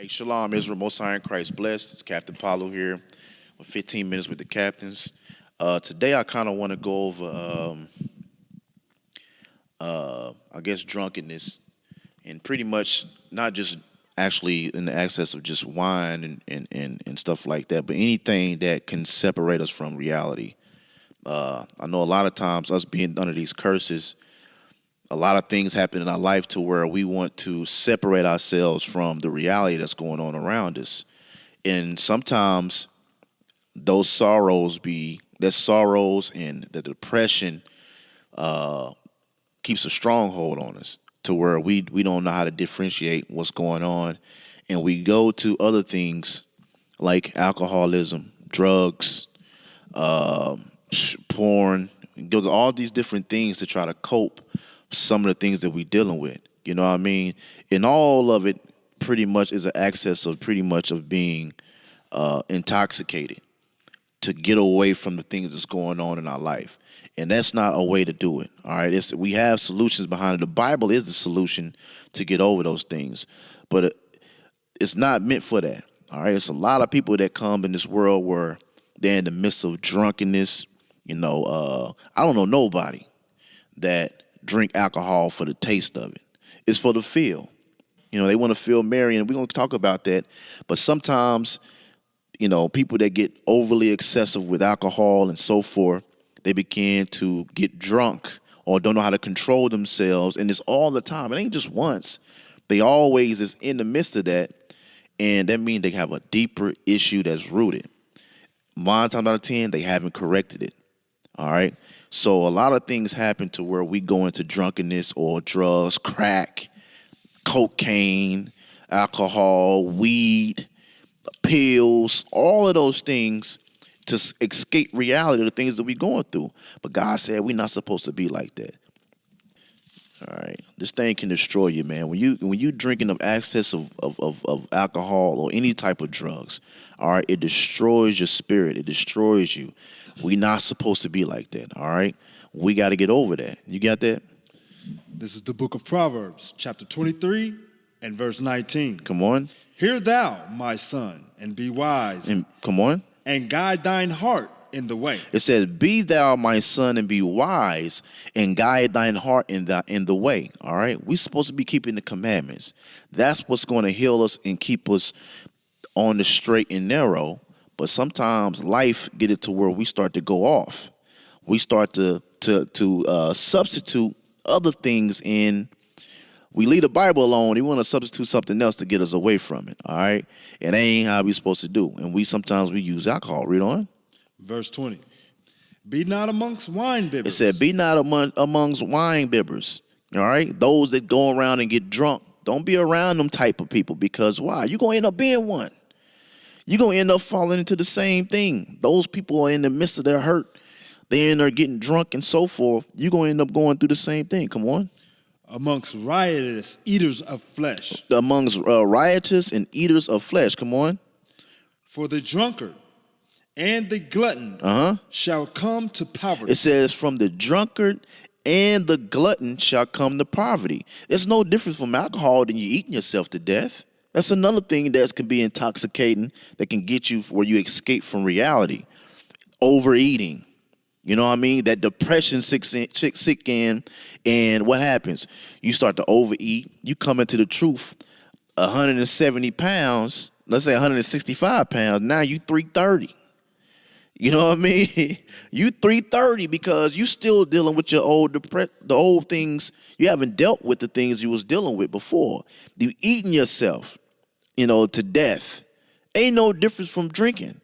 Shalom, Israel, Most High in Christ blessed. It's Captain Pallu here with 15 minutes with the captains. Today I kind of want to go over, I guess, drunkenness, and pretty much not just actually in the access of just wine and stuff like that, but anything that can separate us from reality. I know a lot of times us being under these curses, a lot of things happen in our life to where we want to separate ourselves from the reality that's going on around us. And sometimes those sorrows and the depression keeps a stronghold on us to where we don't know how to differentiate what's going on. And we go to other things like alcoholism, drugs, porn, go to all these different things to try to cope some of the things that we're dealing with. You know what I mean? And all of it pretty much is an access of being intoxicated to get away from the things that's going on in our life. And that's not a way to do it. All right. We have solutions behind it. The Bible is the solution to get over those things. But it's not meant for that. All right. It's a lot of people that come in this world where they're in the midst of drunkenness. I don't know nobody that drink alcohol for the taste of it. It's for the feel. They want to feel merry, and we're going to talk about that. But sometimes, people that get overly excessive with alcohol and so forth, they begin to get drunk or don't know how to control themselves, and it's all the time. It ain't just once. They always is in the midst of that, and that means they have a deeper issue that's rooted. 9 times out of 10, they haven't corrected it. All right? So a lot of things happen to where we go into drunkenness or drugs, crack, cocaine, alcohol, weed, pills, all of those things to escape reality of the things that we're going through. But God said we're not supposed to be like that. All right. This thing can destroy you, man. When you drinking of excess of alcohol or any type of drugs, all right, it destroys your spirit. It destroys you. We're not supposed to be like that, all right? We got to get over that. You got that? This is the book of Proverbs, chapter 23 and verse 19. Come on. Hear thou, my son, and be wise. And come on. And guide thine heart in the way. It says, be thou my son and be wise and guide thine heart in the way, all right? We're supposed to be keeping the commandments. That's what's going to heal us and keep us on the straight and narrow. But sometimes life get it to where we start to go off. We start to substitute other things in. We leave the Bible alone. We want to substitute something else to get us away from it. All right, and that ain't how we supposed to do. And sometimes we use alcohol. Read on. Verse 20. Be not amongst wine bibbers. It said, be not amongst wine bibbers. All right, those that go around and get drunk. Don't be around them type of people, because why? You're gonna end up being one. You're going to end up falling into the same thing. Those people are in the midst of their hurt. They're in there getting drunk and so forth. You're going to end up going through the same thing. Come on. Amongst riotous eaters of flesh. Amongst riotous and eaters of flesh. Come on. For the drunkard and the glutton shall come to poverty. It says, from the drunkard and the glutton shall come to poverty. There's no difference from alcohol than you eating yourself to death. That's another thing that can be intoxicating, that can get you where you escape from reality. Overeating. You know what I mean? That depression sits in, and what happens? You start to overeat. You come into the truth, 170 pounds, let's say 165 pounds, now you 330. You know what I mean? You 330 because you still dealing with your the old things. You haven't dealt with the things you was dealing with before. You eating yourself, to death. Ain't no difference from drinking.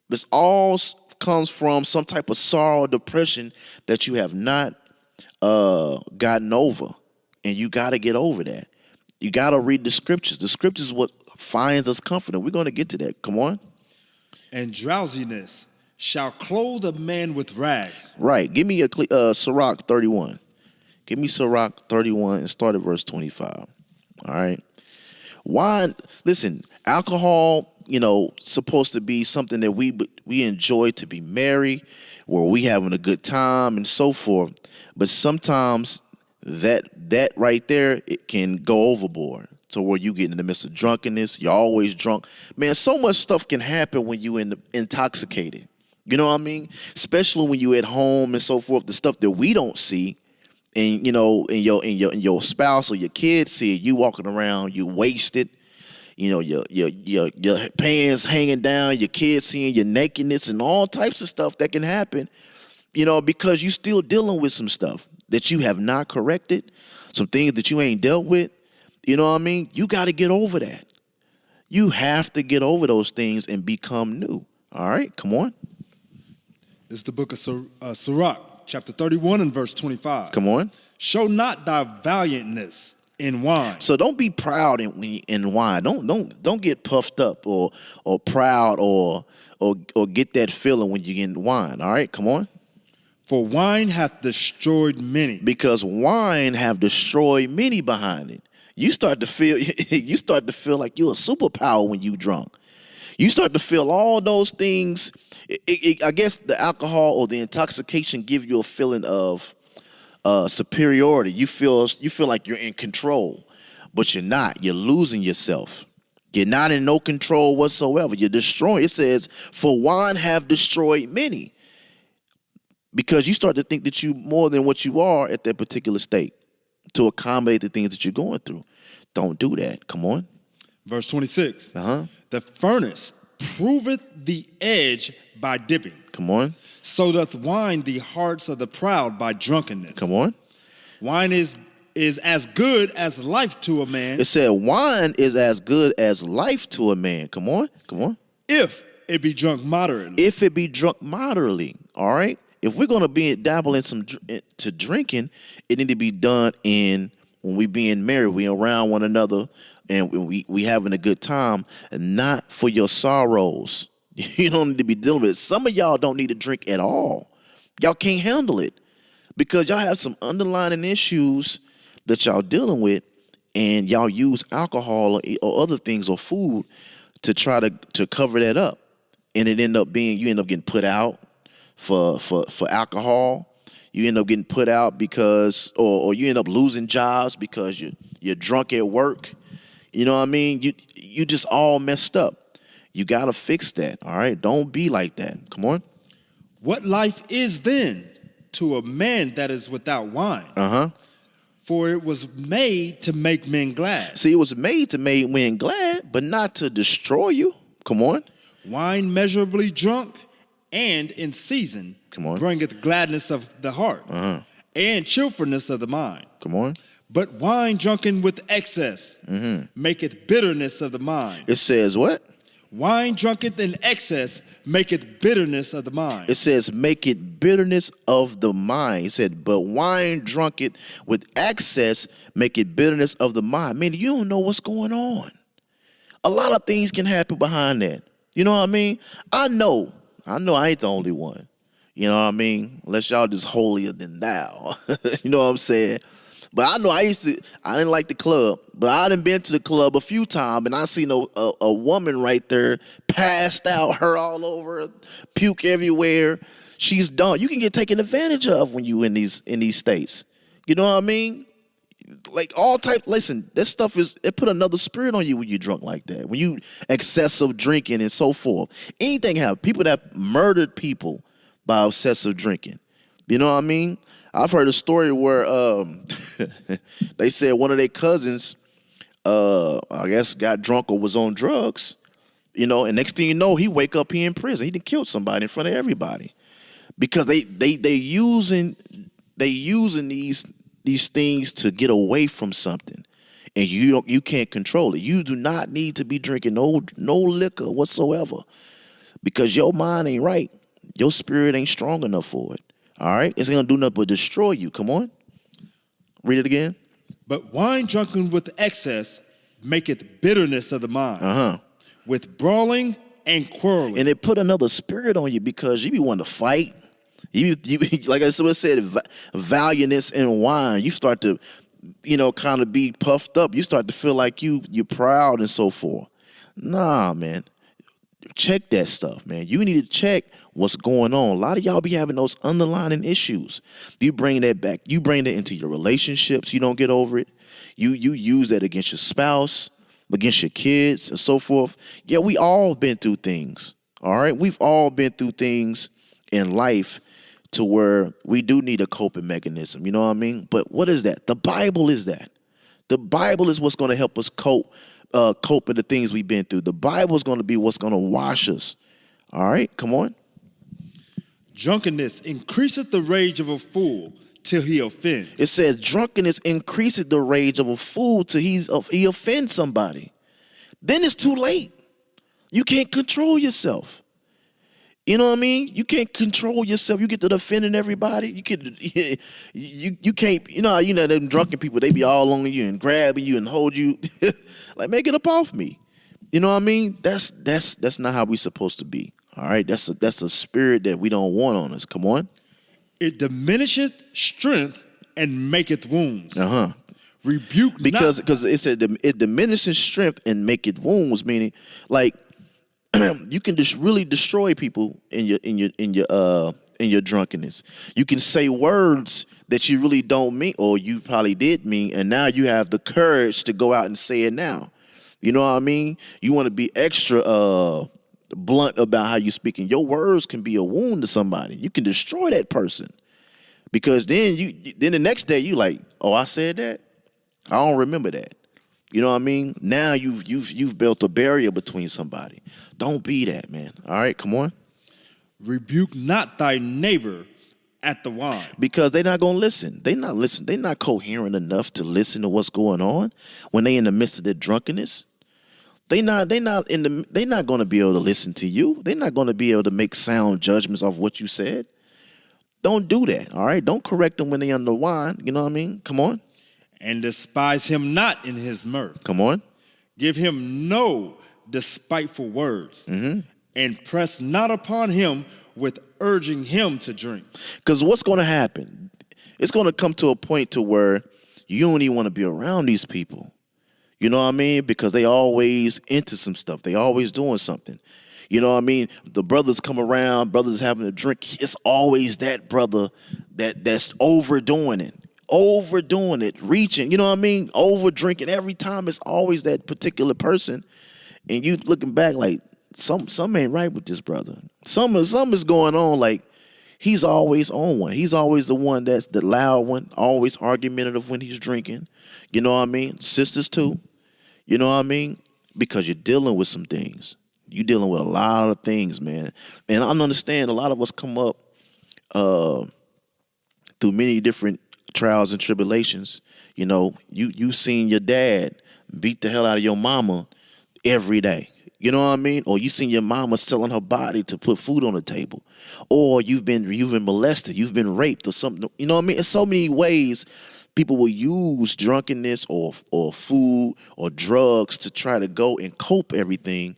This all comes from some type of sorrow, depression that you have not gotten over. And you got to get over that. You got to read the scriptures. The scriptures is what finds us confident. We're going to get to that. Come on. And drowsiness shall clothe a man with rags. Right. Give me a Sirach 31. Give me Sirach 31 and start at verse 25. All right. Wine, listen, alcohol, supposed to be something that we enjoy, to be merry, where we having a good time and so forth. But sometimes that right there, it can go overboard. to where you get in the midst of drunkenness. You're always drunk. Man, so much stuff can happen when you intoxicated. You know what I mean? Especially when you at home and so forth, the stuff that we don't see. And you know, and your spouse or your kids see it, you walking around, you wasted. You know, your pants hanging down, your kids seeing your nakedness and all types of stuff that can happen, you know, because you still dealing with some stuff that you have not corrected, some things that you ain't dealt with. You know what I mean? You got to get over that. You have to get over those things and become new. All right, come on. This is the book of Sirach, chapter 31 and verse 25. Come on. Show not thy valiantness in wine. So don't be proud in wine. Don't get puffed up or proud or get that feeling when you get in wine. All right, come on. For wine hath destroyed many. Because wine have destroyed many behind it. You start to feel like you're a superpower when you drunk. You start to feel all those things. I guess the alcohol or the intoxication give you a feeling of superiority. You feel like you're in control, but you're not. You're losing yourself. You're not in no control whatsoever. You're destroying. It says, for wine have destroyed many. Because you start to think that you more than what you are at that particular state to accommodate the things that you're going through. Don't do that. Come on. Verse 26. The furnace proveth the edge by dipping. Come on. So doth wine the hearts of the proud by drunkenness. Come on. Wine is as good as life to a man. It said wine is as good as life to a man. Come on. Come on. If it be drunk moderately. If it be drunk moderately. All right. If we're going to be dabbling to drinking, it need to be done when we being married, we around one another, and we having a good time, and not for your sorrows. You don't need to be dealing with it. Some of y'all don't need to drink at all. Y'all can't handle it because y'all have some underlying issues that y'all dealing with, and y'all use alcohol or other things or food to try to cover that up, and you end up getting put out for alcohol. You end up getting put out because, or you end up losing jobs because you're drunk at work. You know what I mean? You just all messed up. You got to fix that, all right? Don't be like that. Come on. What life is then to a man that is without wine? For it was made to make men glad. See, it was made to make men glad, but not to destroy you. Come on. Wine measurably drunk and in season, come on, bringeth gladness of the heart and cheerfulness of the mind. Come on. But wine drunken with excess maketh bitterness of the mind. It says what? Wine drunketh in excess maketh bitterness of the mind. It says make it bitterness of the mind. It said, but wine drunketh with excess make it bitterness of the mind. Man, you don't know what's going on. A lot of things can happen behind that. You know what I mean? I know I ain't the only one. You know what I mean? Unless y'all just holier than thou. You know what I'm saying? But I know I didn't like the club, but I done been to the club a few times, and I seen a woman right there passed out, her all over, puke everywhere. She's done. You can get taken advantage of when you in these states. You know what I mean? Like all type. Listen, that stuff it put another spirit on you when you drunk like that. When you excessive drinking and so forth. Anything happen. People that murdered people by excessive drinking. You know what I mean? I've heard a story where they said one of their cousins, I guess, got drunk or was on drugs, you know, and next thing you know, he wake up here in prison. He done killed somebody in front of everybody because they using these things to get away from something, and you can't control it. You do not need to be drinking no liquor whatsoever because your mind ain't right. Your spirit ain't strong enough for it. All right? It's going to do nothing but destroy you. Come on. Read it again. But wine drunken with excess maketh bitterness of the mind. With brawling and quarreling. And it put another spirit on you because you be wanting to fight. You like I said, valiantness in wine. You start to, kind of be puffed up. You start to feel like you're proud and so forth. Nah, man. check that stuff, man. You need to check what's going on. A lot of y'all be having those underlying issues. You bring that back. You bring that into your relationships. You don't get over it. You use that against your spouse, against your kids, and so forth. Yeah, we all been through things. All right, we've all been through things in life to where we do need a coping mechanism. You know what I mean? But what is that? The Bible is that. The Bible is what's going to help us cope with the things we've been through. The Bible is going to be what's going to wash us. All right, come on. Drunkenness increaseth the rage of a fool till he offends. It says drunkenness increases the rage of a fool till he offends somebody. Then it's too late. You can't control yourself. You know what I mean? You can't control yourself. You get to offending everybody. You can't. You know them drunken people. They be all on you and grabbing you and hold you, like, make it up off me. You know what I mean? That's not how we supposed to be. All right. That's a spirit that we don't want on us. Come on. It diminisheth strength and maketh wounds. Rebuke because it said it diminishes strength and maketh wounds, meaning like you can just really destroy people in your drunkenness. You can say words that you really don't mean, or you probably did mean, and now you have the courage to go out and say it now. You know what I mean? You want to be extra blunt about how you speak, and your words can be a wound to somebody. You can destroy that person because then the next day you like, oh, I said that. I don't remember that. You know what I mean? Now you've built a barrier between somebody. Don't be that, man. All right, come on. Rebuke not thy neighbor at the wine. Because they're not gonna listen. They're not listening. They're not coherent enough to listen to what's going on when they in the midst of their drunkenness. They're not gonna be able to listen to you. They're not gonna be able to make sound judgments off what you said. Don't do that. All right. Don't correct them when they under wine. You know what I mean? Come on. And despise him not in his mirth. Come on. Give him no despiteful words. And press not upon him with urging him to drink. Because what's going to happen? It's going to come to a point to where you don't even want to be around these people. You know what I mean? Because they always into some stuff. They always doing something. You know what I mean? The brothers come around, brothers having a drink. It's always that brother that's overdoing it, reaching, you know what I mean? Over drinking every time. It's always that particular person. And you looking back like, something ain't right with this brother. Something is going on. Like, he's always on one. He's always the one that's the loud one, always argumentative when he's drinking. You know what I mean? Sisters too. You know what I mean? Because you're dealing with some things. You're dealing with a lot of things, man. And I understand a lot of us come up through many different trials and tribulations. You know, you seen your dad beat the hell out of your mama every day. You know what I mean? Or you seen your mama selling her body to put food on the table. Or you've been molested, you've been raped or something. You know what I mean? In so many ways, people will use drunkenness or food or drugs to try to go and cope everything.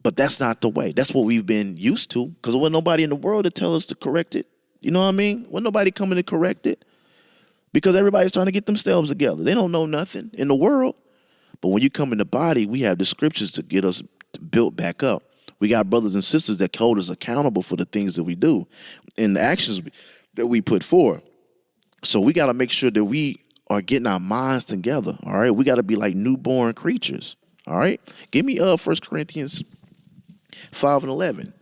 But that's not the way. That's what we've been used to. Because there wasn't nobody in the world to tell us to correct it. You know what I mean? Wasn't nobody coming to correct it. Because everybody's trying to get themselves together. They don't know nothing in the world. But when you come in the body, we have the scriptures to get us built back up. We got brothers and sisters that hold us accountable for the things that we do and the actions that we put forth. So we got to make sure that we are getting our minds together. All right. We got to be like newborn creatures. All right. Give me 1 Corinthians 5:11.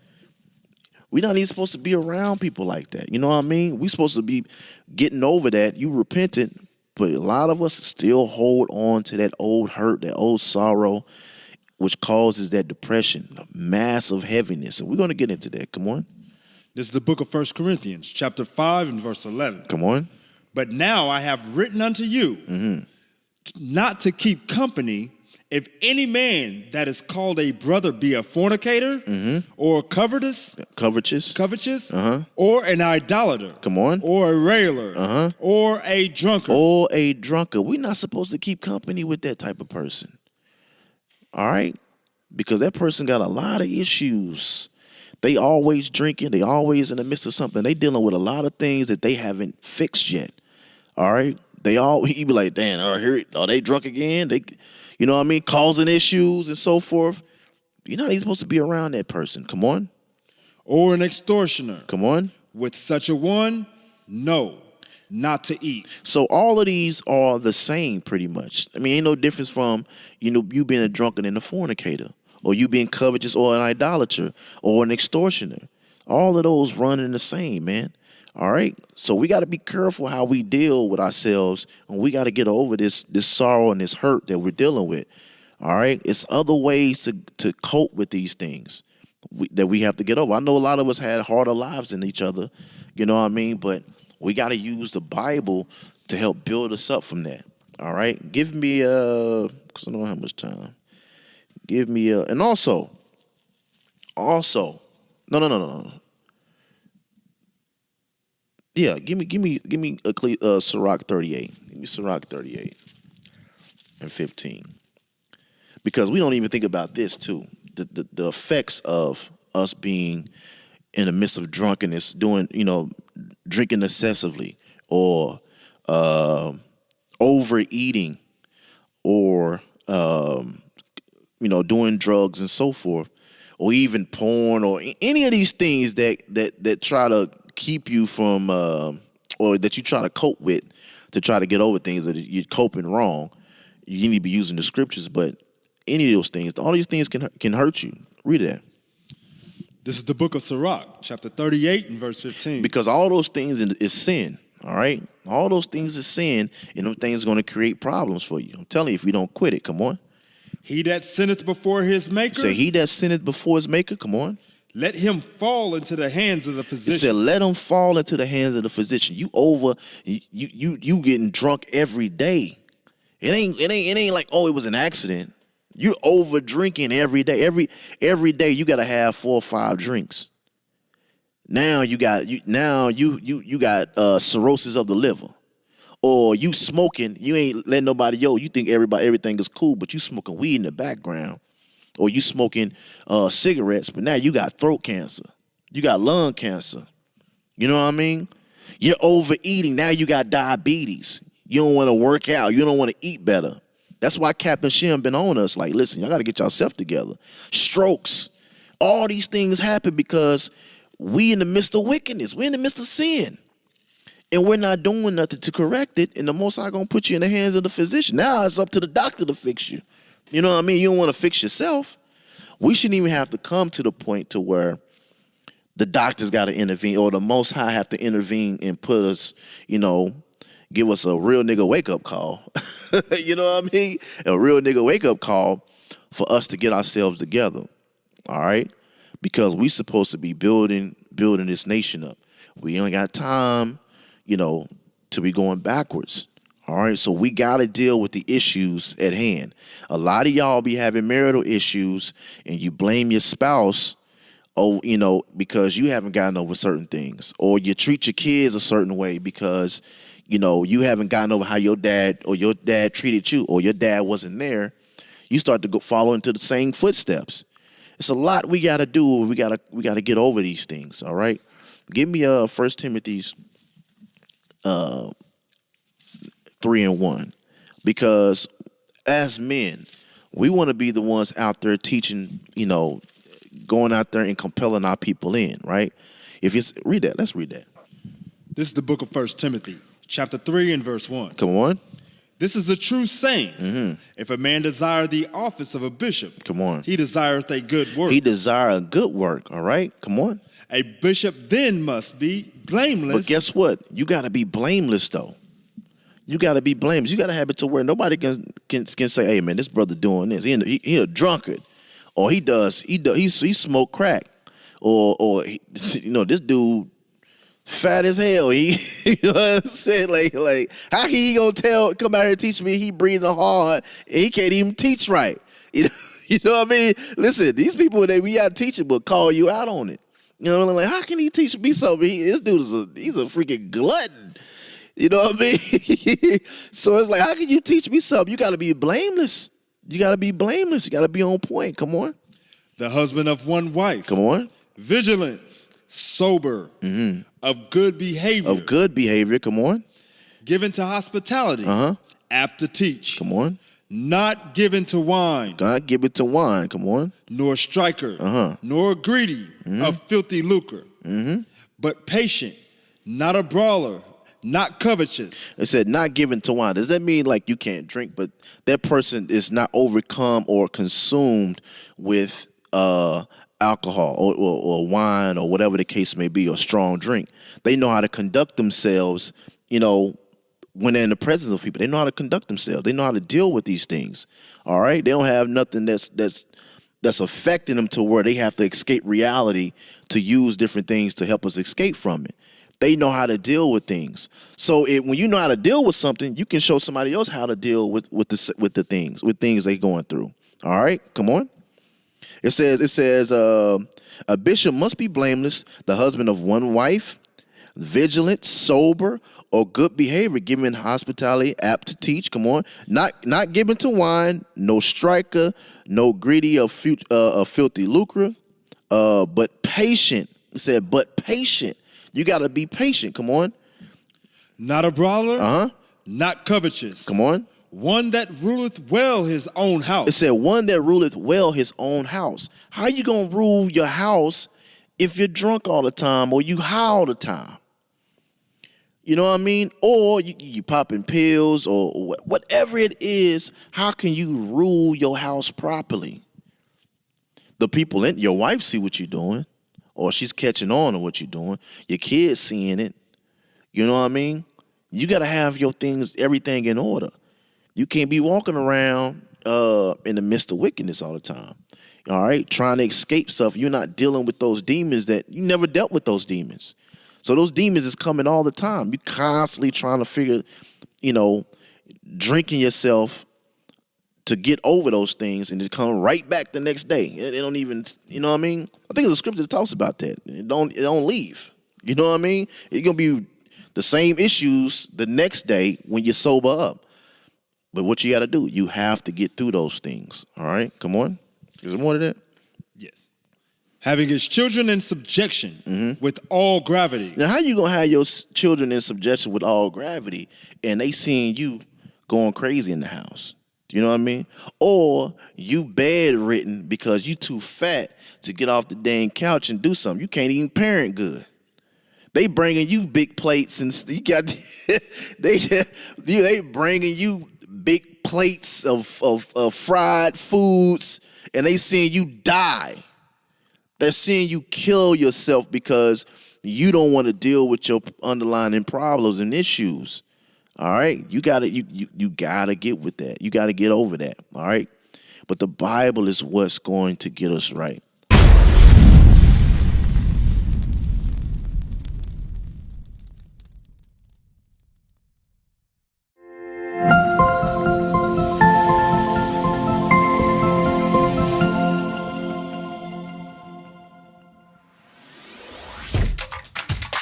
We're not even supposed to be around people like that. You know what I mean? We're supposed to be getting over that. You repentant, but a lot of us still hold on to that old hurt, that old sorrow, which causes that depression, massive heaviness. And we're going to get into that. Come on. This is the book of 1 Corinthians, chapter 5 and verse 11. Come on. But now I have written unto you not to keep company if any man that is called a brother be a fornicator or covetous, or an idolater, come on, or a railer, or a drunkard. We're not supposed to keep company with that type of person. All right? Because that person got a lot of issues. They always drinking. They always in the midst of something. They dealing with a lot of things that they haven't fixed yet. All right? He be like, damn, are they drunk again? You know what I mean? Causing issues and so forth. You're not even supposed to be around that person. Come on. Or an extortioner. Come on. With such a one, no, not to eat. So all of these are the same pretty much. I mean, ain't no difference from, you being a drunkard and a fornicator, or you being covetous or an idolater or an extortioner. All of those run in the same, man. All right? So we got to be careful how we deal with ourselves, and we got to get over this sorrow and this hurt that we're dealing with. All right? It's other ways to cope with these things that we have to get over. I know a lot of us had harder lives than each other, you know what I mean? But we got to use the Bible to help build us up from that. All right? Give me because I don't know how much time. Give me and also, no. Yeah, give me a Sirach 38. Give me Sirach 38 and 15. Because we don't even think about this too. The effects of us being in the midst of drunkenness, drinking excessively, or overeating, or doing drugs and so forth, or even porn, or any of these things that try to keep you from, or that you try to cope with, to try to get over things that you're coping wrong. You need to be using the scriptures, but any of those things, all these things can hurt you. Read that. This is the book of Sirach, chapter 38 and verse 15. Because all those things is sin, all right? All those things is sin, and those things are going to create problems for you. I'm telling you, if we don't quit it, come on. He that sinneth before his maker. Say, he that sinneth before his maker, come on. Let him fall into the hands of the physician. It said, let him fall into the hands of the physician. You getting drunk every day. It ain't like, oh, it was an accident. You're over drinking every day. Every day you gotta have 4 or 5 drinks. Now you got cirrhosis of the liver. Or you smoking, you ain't letting nobody you think everything is cool, but you smoking weed in the background. Or you smoking cigarettes, but now you got throat cancer. You got lung cancer. You know what I mean? You're overeating. Now you got diabetes. You don't want to work out. You don't want to eat better. That's why Captain Shem been on us. Like, listen, y'all got to get yourself together. Strokes. All these things happen because we in the midst of wickedness. We're in the midst of sin. And we're not doing nothing to correct it. And the Most High going to put you in the hands of the physician. Now it's up to the doctor to fix you. You know what I mean? You don't want to fix yourself. We shouldn't even have to come to the point to where the doctor's got to intervene, or the Most High have to intervene and put us, give us a real nigga wake-up call. You know what I mean? A real nigga wake-up call for us to get ourselves together, all right? Because we supposed to be building this nation up. We ain't got time, to be going backwards, all right? So we got to deal with the issues at hand. A lot of y'all be having marital issues, and you blame your spouse, because you haven't gotten over certain things. Or you treat your kids a certain way because you haven't gotten over how your dad treated you, or your dad wasn't there. You start to go follow into the same footsteps. It's a lot we got to do. We got to get over these things, all right? Give me 1 Timothy's 3:1. Because as men, we want to be the ones out there teaching, going out there and compelling our people in, right? If you read that, let's read that. This is the book of 1 Timothy. Chapter 3 and verse 1. Come on. This is a true saying. Mm-hmm. If a man desire the office of a bishop, come on, he desireth a good work. He desire a good work, all right? Come on. A bishop then must be blameless. But guess what? You got to be blameless, though. You got to be blameless. You got to have it to where nobody can say, hey, man, this brother doing this. He a drunkard. Or he smoke crack. Or this dude fat as hell. You know what I'm saying? Like how he gonna come out here and teach me he breathing hard and he can't even teach right? You know what I mean? Listen, these people we got teaching will call you out on it. You know what I mean? Like, how can he teach me something? This dude he's a freaking glutton. You know what I mean? So it's like, how can you teach me something? You got to be blameless. You got to be blameless. You got to be on point. Come on. The husband of one wife. Come on. Vigilant, sober, mm-hmm. Of good behavior. Of good behavior. Come on. Given to hospitality. Apt to teach. Come on. not given to wine, God give it to wine. Come on. nor striker, nor greedy of filthy lucre, but patient, not a brawler, not covetous. It said not given to wine. Does that mean like you can't drink, but that person is not overcome or consumed with alcohol or wine or whatever the case may be, or strong drink? They know how to conduct themselves, when they're in the presence of people. They know how to conduct themselves. They know how to deal with these things. All right? They don't have nothing that's affecting them to where they have to escape reality to use different things to help us escape from it. They know how to deal with things. So when you know how to deal with something, you can show somebody else how to deal with things they're going through. All right? Come on. It says a bishop must be blameless, the husband of one wife, vigilant, sober, or good behavior, giving hospitality, apt to teach. Come on. Not given to wine, no striker, no greedy of filthy lucre, but patient. It said, but patient. You got to be patient. Come on. Not a brawler, not covetous. Come on. One that ruleth well his own house. It said, one that ruleth well his own house. How you going to rule your house if you're drunk all the time or you high all the time? You know what I mean? Or you popping pills or whatever it is. How can you rule your house properly? The people in your wife see what you're doing, or she's catching on to what you're doing. Your kids seeing it. You know what I mean? You got to have your everything in order. You can't be walking around in the midst of wickedness all the time. All right? Trying to escape stuff. You're not dealing with those demons that you never dealt with those demons. So those demons is coming all the time. You constantly trying to figure, drinking yourself to get over those things and to come right back the next day. They don't even, you know what I mean? I think there's a scripture that talks about that. It don't leave. You know what I mean? It's going to be the same issues the next day when you sober up. But what you got to do, you have to get through those things. All right? Come on. Is there more to that? Yes. Having his children in subjection with all gravity. Now, how you going to have your children in subjection with all gravity and they seeing you going crazy in the house? You know what I mean? Or you bedridden because you too fat to get off the dang couch and do something. You can't even parent good. They bringing you big plates and you got they bringing you big plates of fried foods and they seeing you die. They're seeing you kill yourself because you don't want to deal with your underlying problems and issues. All right? You gotta get with that. You gotta get over that. All right? But the Bible is what's going to get us right.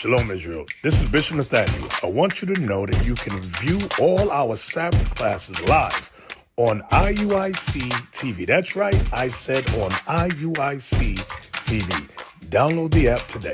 Shalom, Israel. This is Bishop Nathaniel. I want you to know that you can view all our Sabbath classes live on IUIC TV. That's right, I said on IUIC TV. Download the app today.